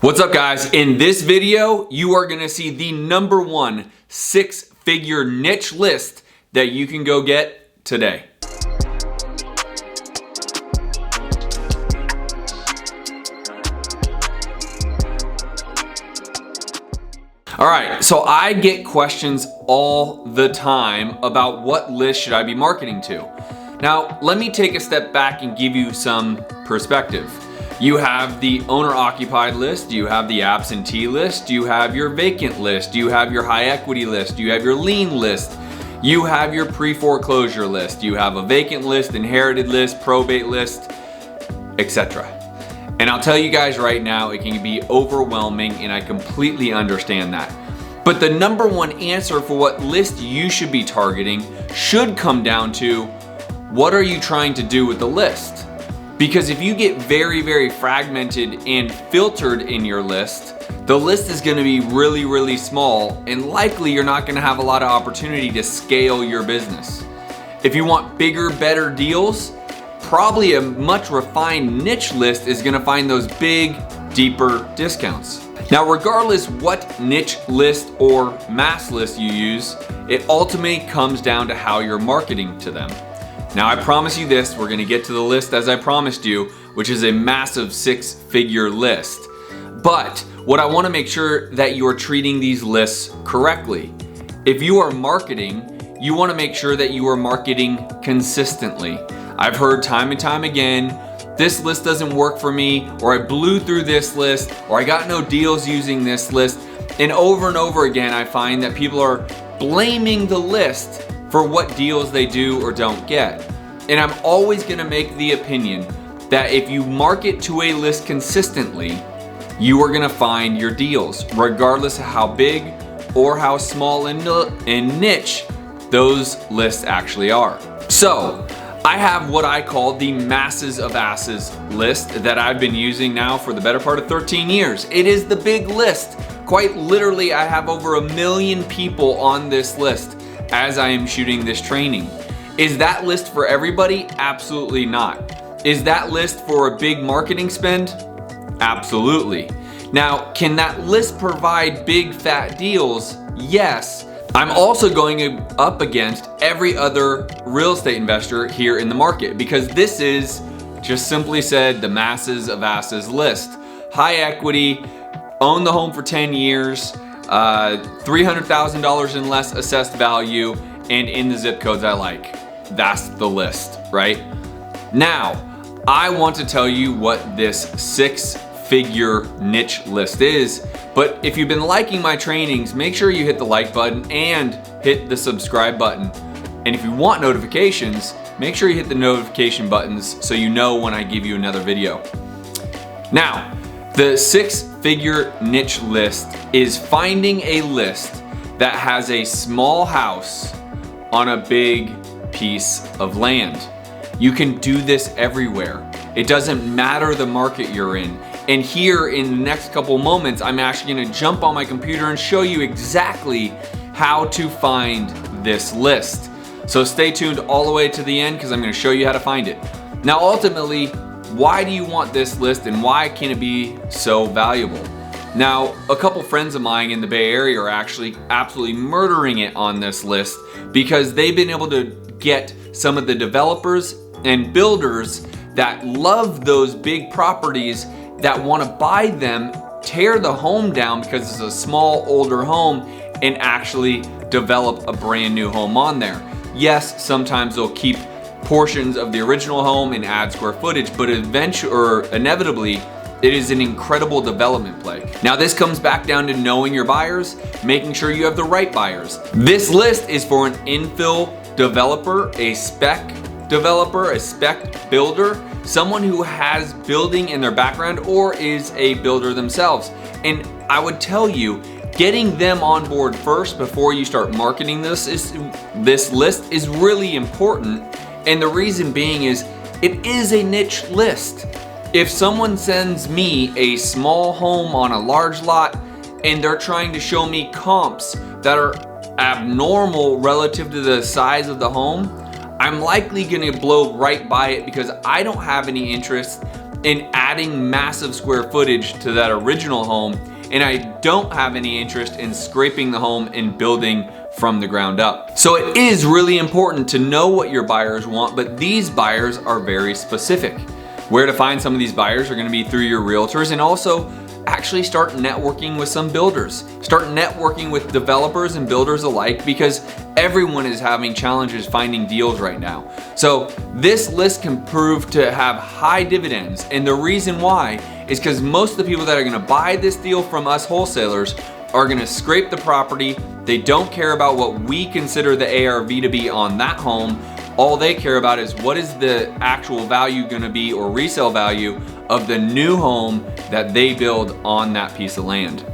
What's up, guys? In this video, you are gonna see the #1 six-figure niche list that you can go get today. All right, so I get questions all the time about what list should I be marketing to. Now, let me take a step back and give you some perspective. You have the owner-occupied list, you have the absentee list, you have your vacant list, you have your high equity list, you have your lien list, you have your pre-foreclosure list, you have a vacant list, inherited list, probate list, etc. And I'll tell you guys right now, it can be overwhelming, and I completely understand that. But the #1 answer for what list you should be targeting should come down to, what are you trying to do with the list? Because if you get very fragmented and filtered in your list, the list is gonna be really small, and likely you're not gonna have a lot of opportunity to scale your business. If you want bigger, better deals, probably a much refined niche list is gonna find those big, deeper discounts. Now, regardless what niche list or mass list you use, it ultimately comes down to how you're marketing to them. Now, I promise you this, we're gonna get to the list as I promised you, which is a massive six-figure list. But what I wanna make sure that you are treating these lists correctly. If you are marketing, you wanna make sure that you are marketing consistently. I've heard time and time again, this list doesn't work for me, or I blew through this list, or I got no deals using this list. And over again, I find that people are blaming the list for what deals they do or don't get. And I'm always gonna make the opinion that if you market to a list consistently, you are gonna find your deals, regardless of how big or how small and niche those lists actually are. So, I have what I call the masses of asses list that I've been using now for the better part of 13 years. It is the big list. Quite literally, I have over 1 million people on this list as I am shooting this training. Is that list for everybody? Absolutely not. Is that list for a big marketing spend? Absolutely. Now, can that list provide big fat deals? Yes. I'm also going up against every other real estate investor here in the market, because this is, just simply said, the masses of asses list. High equity, own the home for 10 years, $300,000 and less assessed value, and in the zip codes I like. That's the list, right? Now, I want to tell you what this six-figure niche list is, but if you've been liking my trainings, make sure you hit the like button and hit the subscribe button. And if you want notifications, make sure you hit the notification buttons so you know when I give you another video. Now, the six-figure niche list is finding a list that has a small house on a big piece of land. You can do this everywhere. It doesn't matter the market you're in. And here in the next couple moments, I'm actually gonna jump on my computer and show you exactly how to find this list. So stay tuned all the way to the end, because I'm gonna show you how to find it. Now, ultimately, why do you want this list and why can it be so valuable? Now, a couple friends of mine in the Bay Area are actually absolutely murdering it on this list, because they've been able to get some of the developers and builders that love those big properties, that want to buy them, tear the home down because it's a small, older home, and actually develop a brand new home on there. Yes, sometimes they'll keep portions of the original home and add square footage, but eventually, or inevitably, it is an incredible development play. Now, this comes back down to knowing your buyers, making sure you have the right buyers. This list is for an infill developer, a spec developer, a spec builder, someone who has building in their background or is a builder themselves. And I would tell you, getting them on board first before you start marketing this list is really important. And the reason being is, it is a niche list. If someone sends me a small home on a large lot and they're trying to show me comps that are abnormal relative to the size of the home, I'm likely gonna blow right by it, because I don't have any interest in adding massive square footage to that original home, and I don't have any interest in scraping the home and building from the ground up. So it is really important to know what your buyers want, but these buyers are very specific. Where to find some of these buyers are going to be through your realtors, and also actually start networking with some builders. Start networking with developers and builders alike, because everyone is having challenges finding deals right now. So this list can prove to have high dividends, and the reason why is because most of the people that are going to buy this deal from us wholesalers are going to scrape the property. They don't care about what we consider the ARV to be on that home. All they care about is what is the actual value going to be, or resale value, of the new home that they build on that piece of land.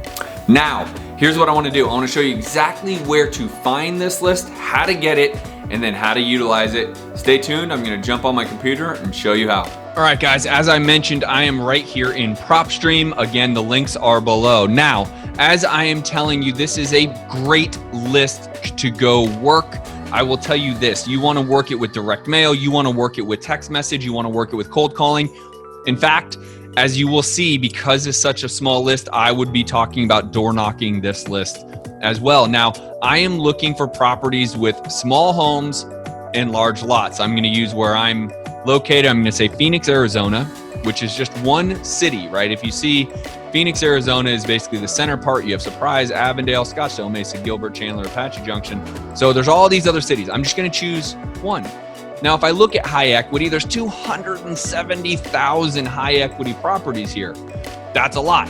Now, here's what I want to do. I want to show you exactly where to find this list, how to get it, and then how to utilize it. Stay tuned. I'm going to jump on my computer and show you how. All right, guys, as I mentioned, I am right here in PropStream. Again, the links are below. Now, as I am telling you, this is a great list to go work. I will tell you this, you want to work it with direct mail, you want to work it with text message, you want to work it with cold calling. In fact, as you will see, because it's such a small list, I would be talking about door knocking this list as well. Now, I am looking for properties with small homes and large lots. I'm going to use where I'm located. I'm going to say Phoenix, Arizona, which is just one city, right? If you see Phoenix, Arizona is basically the center part. You have Surprise, Avondale, Scottsdale, Mesa, Gilbert, Chandler, Apache Junction. So there's all these other cities. I'm just going to choose one. Now, if I look at high equity, there's 270,000 high equity properties here. That's a lot.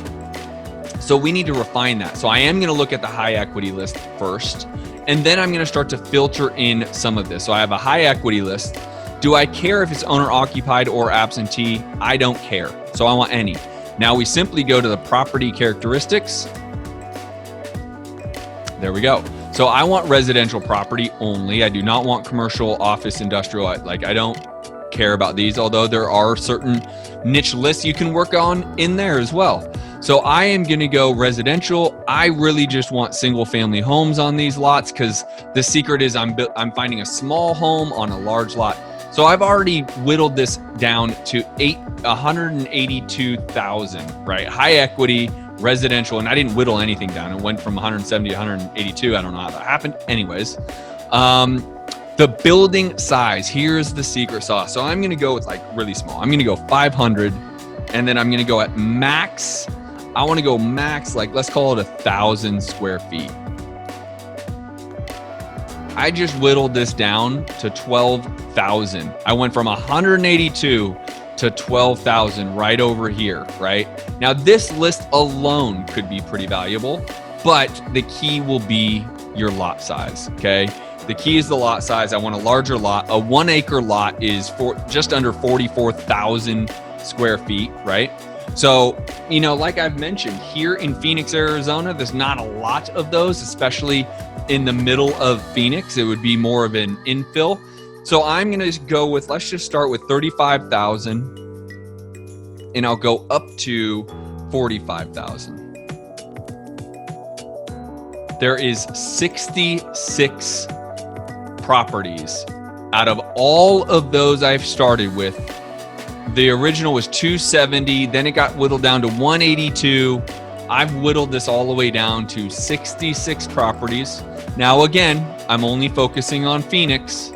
So we need to refine that. So I am going to look at the high equity list first, and then I'm going to start to filter in some of this. So I have a high equity list. Do I care if it's owner occupied or absentee? I don't care. So I want any. Now we simply go to the property characteristics. There we go. So I want residential property only. I do not want commercial, office, industrial. I don't care about these, although there are certain niche lists you can work on in there as well. So I am going to go residential. I really just want single family homes on these lots, because the secret is I'm finding a small home on a large lot. So I've already whittled this down to 182,000, right? High equity, residential, and I didn't whittle anything down. It went from 170 to 182. I don't know how that happened. Anyways, the building size, here's the secret sauce. So I'm going to go with like really small. I'm going to go 500, and then I'm going to go at max. I want to go max, like let's call it 1,000 square feet. I just whittled this down to 12,000. I went from 182 to 12,000 right over here, right? Now this list alone could be pretty valuable, but the key will be your lot size, okay? The key is the lot size. I want a larger lot. A 1 acre lot is just under 44,000 square feet, right? So, you know, like I've mentioned, here in Phoenix, Arizona, there's not a lot of those, especially in the middle of Phoenix. It would be more of an infill. So I'm going to go with, let's just start with 35,000, and I'll go up to 45,000. There is 66 properties out of all of those I've started with. The original was 270, then it got whittled down to 182. I've whittled this all the way down to 66 properties. Now again, I'm only focusing on Phoenix,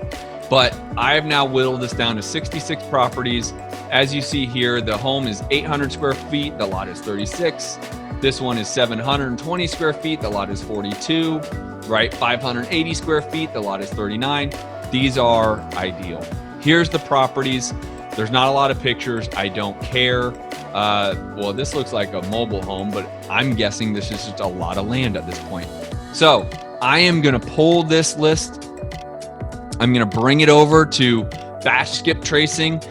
but I have now whittled this down to 66 properties. As you see here, the home is 800 square feet, the lot is 36. This one is 720 square feet, the lot is 42, right? 580 square feet, the lot is 39. These are ideal. Here's the properties. There's not a lot of pictures. I don't care. Well, this looks like a mobile home, but I'm guessing this is just a lot of land at this point. So I am going to pull this list. I'm going to bring it over to batch skip tracing.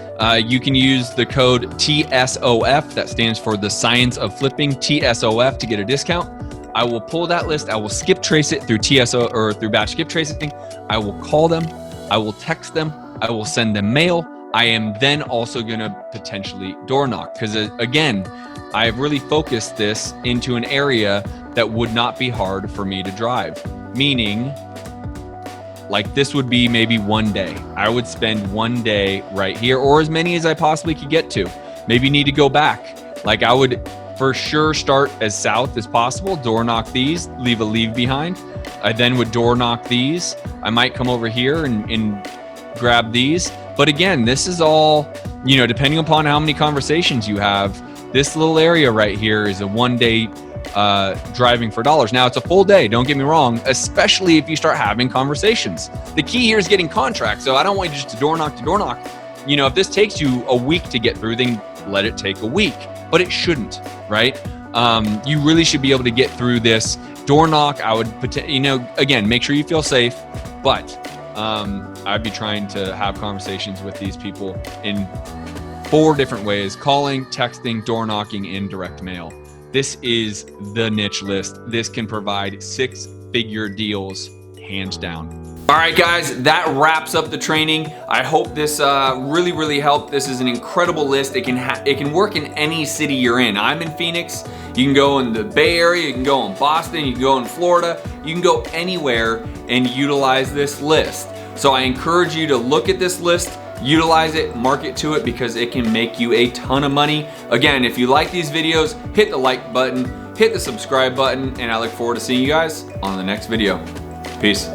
You can use the code TSOF. That stands for the science of flipping, TSOF, to get a discount. I will pull that list. I will skip trace it through TSO or through batch skip tracing. I will call them. I will text them. I will send them mail. I am then also going to potentially door knock, because again, I have really focused this into an area that would not be hard for me to drive. Meaning, like this would be maybe one day. I would spend one day right here, or as many as I possibly could get to. maybe you need to go back. Like I would for sure start as south as possible, door knock these, leave a leave behind. I then would door knock these. I might come over here and grab these. But again, this is all, you know, depending upon how many conversations you have. This little area right here is a 1 day driving for dollars. Now it's a full day, don't get me wrong, especially if you start having conversations. The key here is getting contracts. So I don't want you just to door knock. You know, if this takes you a week to get through, then let it take a week, but it shouldn't, right? You really should be able to get through this. Door knock, I would, you know, again, make sure you feel safe, but I'd be trying to have conversations with these people in 4 different ways: calling, texting, door knocking, and direct mail. This is the niche list. This can provide 6-figure deals, hands down. All right, guys, that wraps up the training. I hope this really helped. This is an incredible list. It can work in any city you're in. I'm in Phoenix. You can go in the Bay Area. You can go in Boston. You can go in Florida. You can go anywhere and utilize this list. So I encourage you to look at this list, utilize it, market to it, because it can make you a ton of money. Again, if you like these videos, hit the like button, hit the subscribe button, and I look forward to seeing you guys on the next video. Peace.